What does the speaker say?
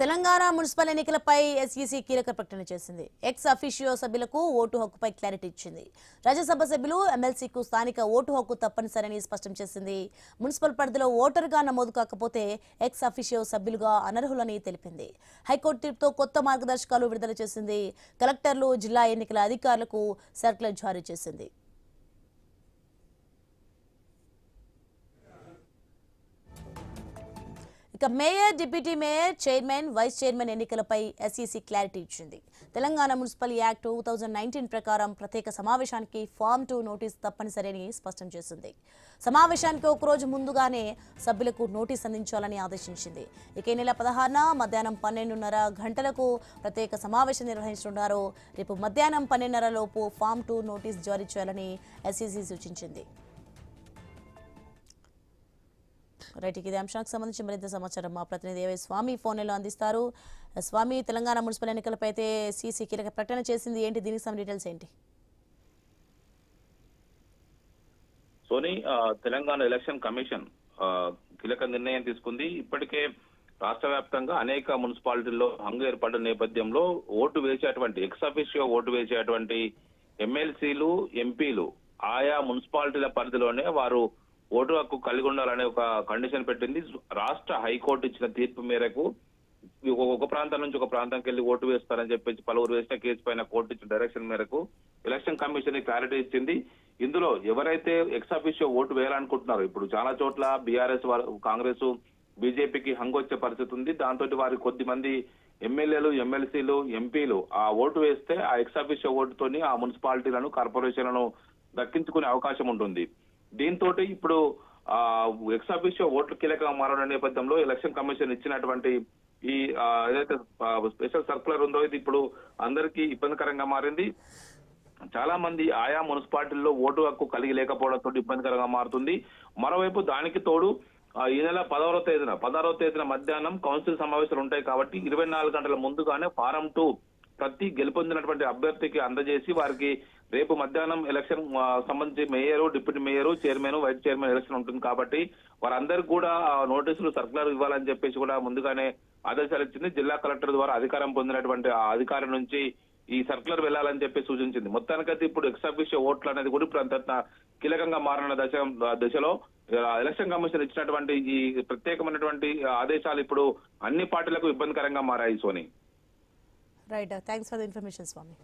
Telangana municipal ఎన్నికలపై SEC కీలక ప్రకటన చేసింది. ఎక్స్ అఫీషియో సభ్యులకు ఓటు హక్కుపై క్లారిటీ ఇచ్చింది. రాజ్యసభ సభ్యులు ఎమ్మెల్సీకు స్థానిక ఓటు హక్కు తప్పనిసరని స్పష్టం చేసింది. మున్సిపల్ పరిధిలో ఓటరుగా నమోదు కాకపోతే ఎక్స్ అఫీషియో సభ్యులుగా అనర్హులని తెలిపింది. హైకోర్టు తీర్పుతో కొత్త మార్గదర్శకాలు విడుదల చేసింది. కలెక్టర్లు, జిల్లా ఎన్నికల అధికారులకు సర్క్యులర్ జారీ చేసింది. Mayor, deputy mayor, chairman, vice chairman ఎన్నికలపై ఎస్ఈసీ క్లారిటీ ఇచ్చింది. తెలంగాణ మున్సిపల్ యాక్ట్ 2019 ప్రకారం ప్రత్యేక సమావేశానికి ఫామ్ 2 నోటీస్ తప్పనిసరిని స్పష్టం చేసింది. సమావేశానికి ఒకరోజు ముందుగానే సభ్యులకు నోటీస్ అందించాలని ఆదేశించింది. ఇక ఈ నెల 16న మధ్యాహ్నం 12:30 గంటలకు ప్రత్యేక సమావేశం నిర్వహించనున్నారు. రేపు మధ్యాహ్నం 12:30 లోపు ఫామ్ 2 నోటీస్ జారీ చేయాలని ఎస్ఈసీ సూచించింది. రైట్, ఇదే అంశానికి సంబంధించి మరింత సమాచారం మా ప్రతినిధి ఏవై స్వామి ఫోన్లో అందిస్తారు. స్వామి, తెలంగాణ మున్సిపల్ ఎన్నికలపై అయితే సీసీ కీలక ప్రకటన చేసింది. ఏంటి దీనికి సంబంధించిన డీటెయిల్స్ ఏంటి? సోనీ, తెలంగాణ ఎలక్షన్ కమిషన్ కీలక నిర్ణయం తీసుకుంది. ఇప్పటికే రాష్ట్ర వ్యాప్తంగా అనేక మున్సిపాలిటీల్లో హంగు ఏర్పడిన నేపథ్యంలో ఓటు వేసేటువంటి ఎక్స్ అఫీషియో ఓటు వేసేటువంటి ఎమ్మెల్సీలు, ఎంపీలు ఆయా మున్సిపాలిటీల పరిధిలోనే వారు ఓటు హక్కు కలిగి ఉండాలనే ఒక కండిషన్ పెట్టింది. రాష్ట్ర హైకోర్టు ఇచ్చిన తీర్పు మేరకు ఒక ప్రాంతం నుంచి ఒక ప్రాంతానికి వెళ్లి ఓటు వేస్తారని చెప్పేసి పలువురు వేసిన కేసు పైన కోర్టు ఇచ్చిన డైరెక్షన్ మేరకు ఎలక్షన్ కమిషన్ క్లారిటీ ఇచ్చింది. ఇందులో ఎవరైతే ఎక్స్ అఫీషియో ఓటు వేయాలనుకుంటున్నారో, ఇప్పుడు చాలా చోట్ల బీఆర్ఎస్, కాంగ్రెస్, బీజేపీకి హంగు వచ్చే పరిస్థితి ఉంది. దాంతో వారి కొద్ది మంది ఎమ్మెల్యేలు, ఎమ్మెల్సీలు, ఎంపీలు ఆ ఓటు వేస్తే ఆ ఎక్స్ అఫీషియో ఓటుతోని ఆ మున్సిపాలిటీలను, కార్పొరేషన్లను దక్కించుకునే అవకాశం ఉంటుంది. దీంతో ఇప్పుడు ఎక్స్ అఫీషియో ఓట్లు కీలకంగా మారడం నేపథ్యంలో ఎలక్షన్ కమిషన్ ఇచ్చినటువంటి ఈ ఏదైతే స్పెషల్ సర్కులర్ ఉందో ఇది ఇప్పుడు అందరికీ ఇబ్బందికరంగా మారింది. చాలా మంది ఆయా మున్సిపాలిటీల్లో ఓటు హక్కు కలిగి లేకపోవడంతో ఇబ్బందికరంగా మారుతుంది. మరోవైపు దానికి తోడు ఈ నెల 16వ తేదీన మధ్యాహ్నం కౌన్సిల్ సమావేశాలు ఉంటాయి కాబట్టి 24 గంటల ముందుగానే ఫారం 2 ప్రతి గెలుపొందినటువంటి అభ్యర్థికి అందజేసి వారికి రేపు మధ్యాహ్నం ఎలక్షన్ సంబంధించి mayor, deputy mayor, chairman, vice chairman election ఉంటుంది కాబట్టి వారందరికీ కూడా నోటీసులు, సర్కులర్ ఇవ్వాలని చెప్పేసి కూడా ముందుగానే ఆదేశాలు ఇచ్చింది. జిల్లా కలెక్టర్ ద్వారా అధికారం పొందినటువంటి ఆ అధికారి నుంచి ఈ సర్కులర్ వెళ్లాలని చెప్పి సూచించింది. మొత్తానికైతే ఇప్పుడు ఎక్స్ అఫీషియో ఓట్లు అనేది కూడా ఇప్పుడు అంత కీలకంగా మారిన దశలో ఎలక్షన్ కమిషన్ ఇచ్చినటువంటి ఈ ప్రత్యేకమైనటువంటి ఆదేశాలు ఇప్పుడు అన్ని పార్టీలకు ఇబ్బందికరంగా మారాయి. Soni, right, thanks for the information Swamy.